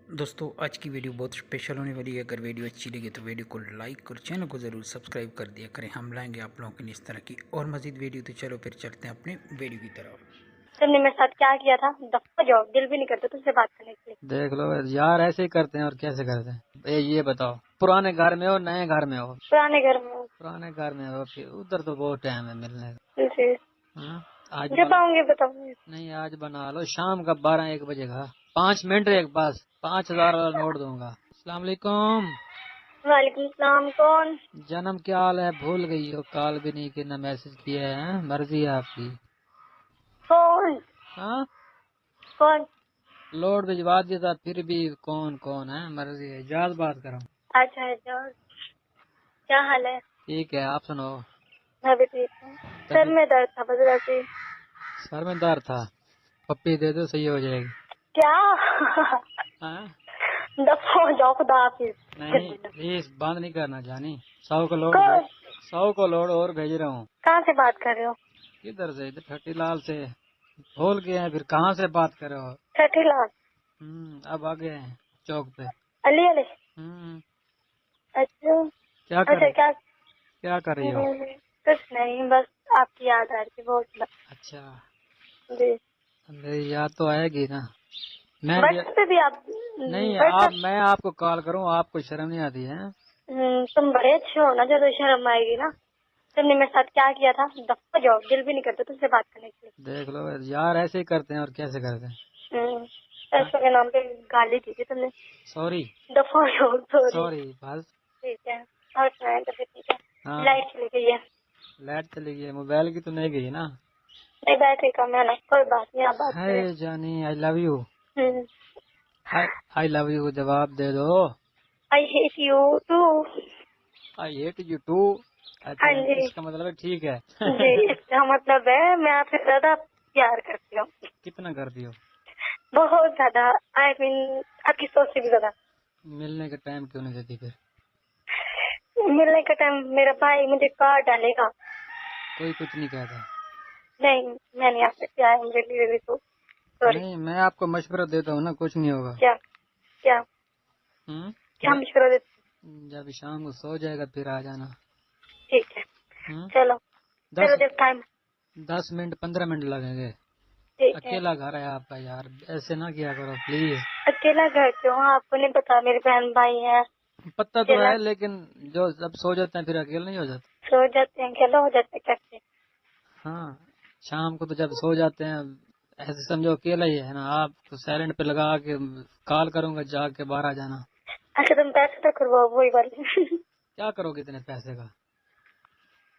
दोस्तों आज की वीडियो बहुत स्पेशल होने वाली है। अगर वीडियो अच्छी लगी तो वीडियो को लाइक और चैनल को ज़रूर सब्सक्राइब कर दिया करें। हम लाएंगे आप लोगों के लिए इस तरह की और मज़ीद वीडियो। तो चलो फिर चलते हैं अपने वीडियो की तरफ। तुमने मेरे साथ क्या किया था? दफा जाओ, दिल भी नहीं करता तुझसे बात करने के लिए। देख लो यार, ऐसे ही करते हैं और कैसे करते हैं। ये बताओ, पुराने घर में हो नए घर में हो? पुराने घर में हूँ। पुराने घर में हो, फिर उधर तो बहुत टाइम है मिलने जी, का। हाँ? आज जब आऊंगी बताऊंगी। नहीं, आज बना लो शाम का 12-1 बजे का। 5 मिनट एक पास 5,000 वाला नोट दूंगा। अस्सलाम वालेकुम। वालेकुम सलाम। कौन? जन्म क्या हाल है? भूल गई हो? कॉल भी नहीं किया, मैसेज किया है। मर्जी है आपकी। कौन? हाँ, कौन? लोड भिजवा दिया था, फिर भी कौन कौन है? मर्जी है, याद बात करो। अच्छा जाओ। क्या हाल है? ठीक है, आप सुनो। मैं भी ठीक हूँ। सर तभी में दर्द था बस ऐसे। सर में दर्द था, पप्पी दे दो, सही हो जाएगी। क्या? हाँ? दफा हो जाओ, खुदा हाफिज। नहीं प्लीज, बंद नहीं करना जानी। 100 को लोड और भेज रहा हूँ। कहाँ से बात कर रहे हो? किधर से? इधर ठट्टी लाल से। भूल गए हैं, फिर कहाँ से बात कर रहे हो? छठी लाल। अब आ गए हैं चौक पे। अली अली। अच्छा। क्या अच्छा कर क्या? क्या कर रही हो? कुछ नहीं, बस आपकी याद आ रही थी बहुत। अच्छा, जी। मेरी याद तो आएगी ना। व्हाट्सएप पे भी आप? नहीं, व्हाट्सएप। मैं आपको कॉल करूँ, आपको शर्म नहीं आती है? तुम बड़े अच्छे हो ना, जब शर्म आएगी ना। तुमने मेरे साथ क्या किया था? दफा जाओ, दिल भी नहीं करता तुझसे बात करने के देख लो यार, ऐसे ही करते हैं और कैसे करते हैं। लिए। पैसों के नाम पे गाली दी थी तुमने। सॉरी। दफा जाओ, सॉरी। सॉरी बस। ठीक है। और सुनाए तो फिर ठीक है। हाँ, लाइट चली गई है। लाइट चली गई है, मोबाइल की तो नहीं गई ना? नहीं, बैटरी कम है ना, कोई बात नहीं, आप बात करें। हाय जानी, I love you. Hmm. I I love you जवाब दे दो। I hate you too. I hate you too. हाँ अच्छा, जी। इसका मतलब है ठीक है। जी, इसका मतलब है मैं आपसे ज्यादा प्यार करती हूँ। कितना कर दियो? बहुत ज्यादा। आई मीन आपकी सोच से भी ज्यादा। मिलने का टाइम क्यों नहीं देती फिर? मिलने का टाइम मेरा भाई मुझे काट डालेगा। कोई कुछ नहीं कहता। नहीं, मैं नहीं आ सकती। I am really really so sorry. नहीं, मैं आपको मशवरा देता हूँ ना, कुछ नहीं होगा। क्या? क्या? हम्म क्या जब मशवरा देते? जब शाम को सो जाएगा फिर आ जाना। ठीक है। हम्म चलो। दस चलो जब टाइम। 10 मिनट 15 मिनट लगेंगे। ठीक है। अकेला घर है आपका यार, ऐसे ना किया करो प्लीज। अकेला घर क्यों? आपको नहीं पता मेरे बहन भाई हैं। पता तो अकेला है, लेकिन जो जब सो जाते हैं फिर अकेले नहीं हो जाते। सो जाते हैं, अकेला हो जाते हैं कैसे? हाँ, शाम को तो जब सो जाते हैं, ऐसे समझो अकेला ही है ना। आप तो साइलेंट पे लगा के कॉल करूंगा, जाग के बाहर आ जाना। अच्छा, तुम पैसे तो करवाओ वही वाले। क्या करोगे इतने पैसे का?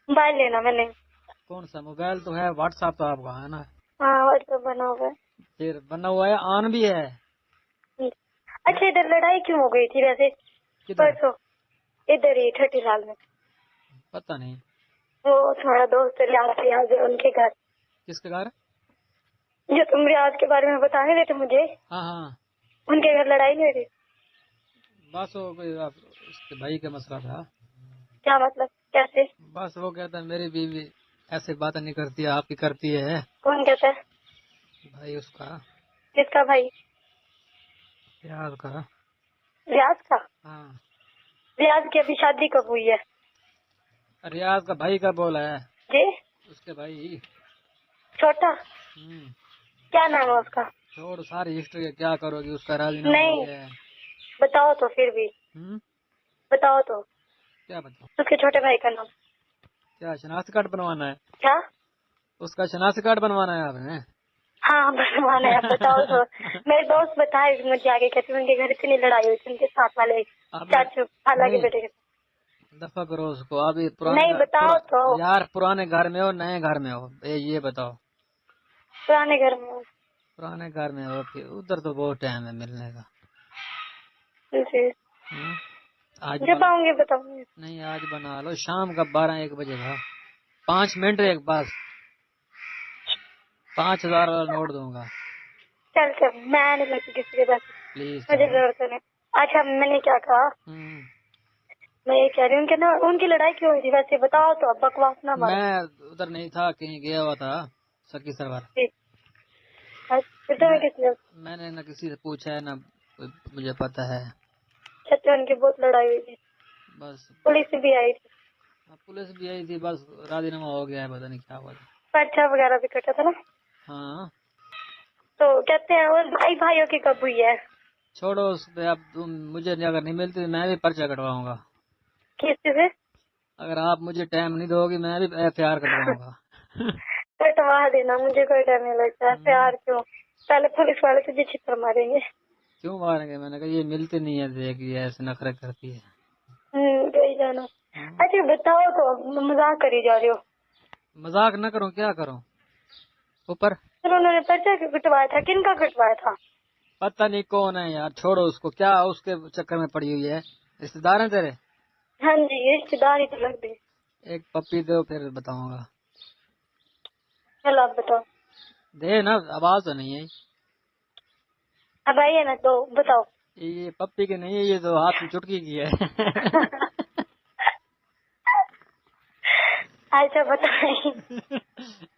मोबाइल लेना मैंने। कौन सा मोबाइल? तो है, व्हाट्सएप तो आपका है ना? हाँ, व्हाट्सएप बना हुआ फिर बना हुआ है, ऑन भी है। है। अच्छा, इधर लड़ाई क्यों हो गई थी वैसे? किधर? परसों। इधर ही छठी लाल में। पता नहीं। वो तुम्हारा दोस्त रियाज है, उनके घर। किसके घर? जो तुम रियाज के बारे में बता रहे थे मुझे, हाँ हाँ, उनके घर लड़ाई नहीं हुई थी? बस वो कोई उसके भाई का मसला था। क्या मतलब? कैसे? बस वो कहता है मेरी बीवी ऐसे बातें नहीं करती है, आपकी करती है। कौन कहता है? भाई उसका, किसका भाई? यार का। रियाज का? हाँ, रियाज की अभी शादी कब हुई है? रियाज का भाई का बोला है। जी। उसके भाई। छोटा? हम्म क्या नाम है उसका? छोड़ सारी हिस्ट्री है, क्या करोगी? उसका राजीनामा हो नहीं, गया है। बताओ तो फिर भी। हम्म बताओ तो। क्या बताओ? उसके छोटे भाई का नाम? क्या शनाख्ती कार्ड बनवाना है? क्या? उसका शनाख्ती कार्ड बनवाना है आपने? हाँ, बनवाना है, बताओ तो। मेरे दोस्त बताए मुझे, आगे कहते उनके घर इतनी लड़ाई हुई थी उनके साथ वाले आपने चाचू खाला के नहीं, बेटे के दफा करो उसको। अभी साथ। नहीं, बताओ तो। यार पुराने घर में हो नए घर में हो? ये बताओ। पुराने घर में हूँ। पुराने घर में हो, फिर उधर तो बहुत टाइम है मिलने का। जी। हम्म? आज जब आऊंगी बताऊंगी। नहीं, आज बना लो शाम का 12-1 बजे का। 5 मिनट एक पास 5,000 वाला नोट दूंगा। चल चल, मैं नहीं लगती किसी के पास। प्लीज मुझे चलो। जरूरत नहीं। अच्छा, मैंने क्या कहा? हम्म मैं ये कह रही हूँ कि ना, उनकी लड़ाई क्यों हुई थी वैसे? बताओ तो, अब बकवास ना मारो। मैं उधर नहीं था, कहीं गया हुआ था सखी सरवर। जी। फिर तुम्हें मैं किसने? मैंने न किसी से पूछा है, न मुझे पता है। सच उनकी बहुत लड़ाई हुई थी, बस पुलिस भी आई थी, पुलिस भी आई थी, बस राजीनामा हो गया है, पता नहीं क्या हुआ था। पर्चा वगैरह भी कटा था ना। हाँ तो कहते हैं और भाई भाइयों की कब हुई है? छोड़ो उस पे, अब तुम मुझे अगर नहीं मिलती तो मैं भी पर्चा कटवाऊंगा। किसी से अगर आप मुझे टाइम नहीं दोगी मैं भी FIR कटवाऊंगा। कटवा देना, मुझे कोई डर नहीं लगता है। प्यार क्यों, पहले पुलिस वाले तुझे छितर मारेंगे। क्यों मारेंगे? मैंने कहा ये मिलती नहीं है, देख ये ऐसे नखरे करती है। गई जाना। हाँ। अच्छा बताओ, तो मजाक करी जा रहे हो? मजाक न करूं, क्या करूं? ऊपर फिर उन्होंने पर्चा क्यों कटवाया था, किनका कटवाया था? पता नहीं कौन है यार, छोड़ो उसको, क्या उसके चक्कर में पड़ी हुई है। रिश्तेदार हैं तेरे? हाँ जी, रिश्तेदार ही तो लग गई। एक पप्पी दो फिर बताऊंगा। चलो आप बताओ। दे ना, आवाज तो नहीं है। अब आइए ना, तो बताओ। ये पप्पी की नहीं है, ये तो हाथ में चुटकी की है। अच्छा बताइए।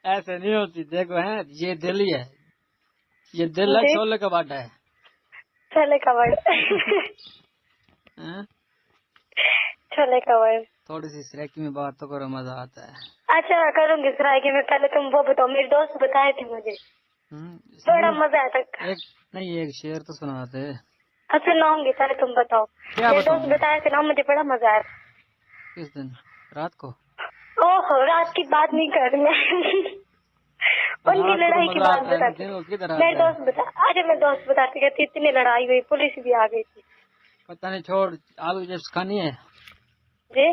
ऐसे नहीं होती, देखो है, ये दिल ही है, ये दिल है, जी, शोले का बाटा है। छोले का वर्ड। हैं? छोले का वर्ड। थोड़ी सी सिरकी में बात तो करो, मजा आता है। अच्छा करूंगी सराय में, पहले तुम वो बताओ, मेरे दोस्त बताए थे मुझे, बड़ा सुनो, मजा आया था। एक नहीं एक शेर तो सुनाते। अच्छा सुनाऊंगी, पहले तुम बताओ। क्या मेरे दोस्त बताऊं? बताए थे ना, मुझे बड़ा मजा आया था। किस दिन? रात को? ओहो, रात की बात नहीं कर रही मैं। उनकी रात को तो लड़ाई की मजा बात आता है, बताती। दिन को किधर मेरे आता है? दोस्त बता, अरे मेरे दोस्त बताते कहती इतनी लड़ाई हुई, पुलिस भी आ गई थी। पता नहीं, छोड़। आलू चिप्स खानी है? जी,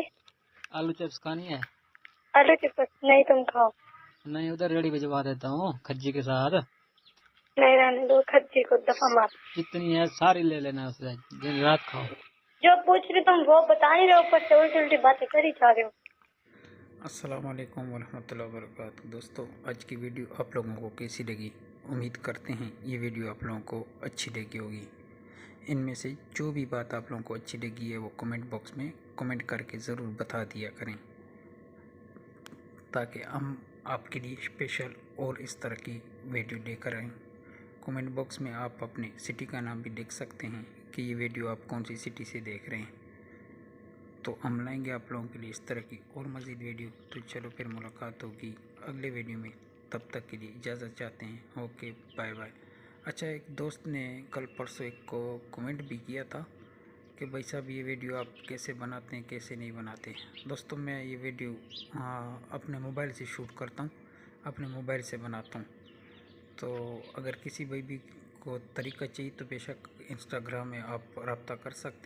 आलू चिप्स खानी है? आलू चिप्स नहीं, तुम खाओ। नहीं, उधर रेडी भिजवा देता हूँ खज्जी के साथ। नहीं रहने दो, खच्ची को दफा मार। जितनी है सारी ले लेना, उससे दिन रात खाओ। जो पूछ रही तुम वो बता नहीं रहे हो, ऊपर से उल्टी उल्टी बातें करी जा रहे हो। अस्सलामुअलैकुम वरहमतुल्लाहि वबरकातुहू। दोस्तों, आज की वीडियो आप लोगों को कैसी लगी? उम्मीद करते हैं ये वीडियो आप लोगों को अच्छी लगी होगी। इनमें से जो भी बात आप लोगों को अच्छी लगी है वो कमेंट बॉक्स में कमेंट करके ज़रूर बता दिया करें, ताकि हम आपके लिए स्पेशल और इस तरह की वीडियो लेकर आएँ। कमेंट बॉक्स में आप अपने सिटी का नाम भी लिख सकते हैं कि ये वीडियो आप कौन सी सिटी से देख रहे हैं, तो हम लाएंगे आप लोगों के लिए इस तरह की और मज़ीद वीडियो। तो चलो फिर मुलाकात होगी अगले वीडियो में, तब तक के लिए इजाज़त चाहते हैं। Okay, bye bye. अच्छा, एक दोस्त ने कल परसों एक को कमेंट भी किया था कि भाई साहब ये वीडियो आप कैसे बनाते हैं, कैसे नहीं बनाते। दोस्तों, मैं ये वीडियो अपने मोबाइल से शूट करता हूँ, अपने मोबाइल से बनाता हूँ। तो अगर किसी भाई भी को तरीका चाहिए तो बेशक इंस्टाग्राम में आप रब्ता कर सकते हैं।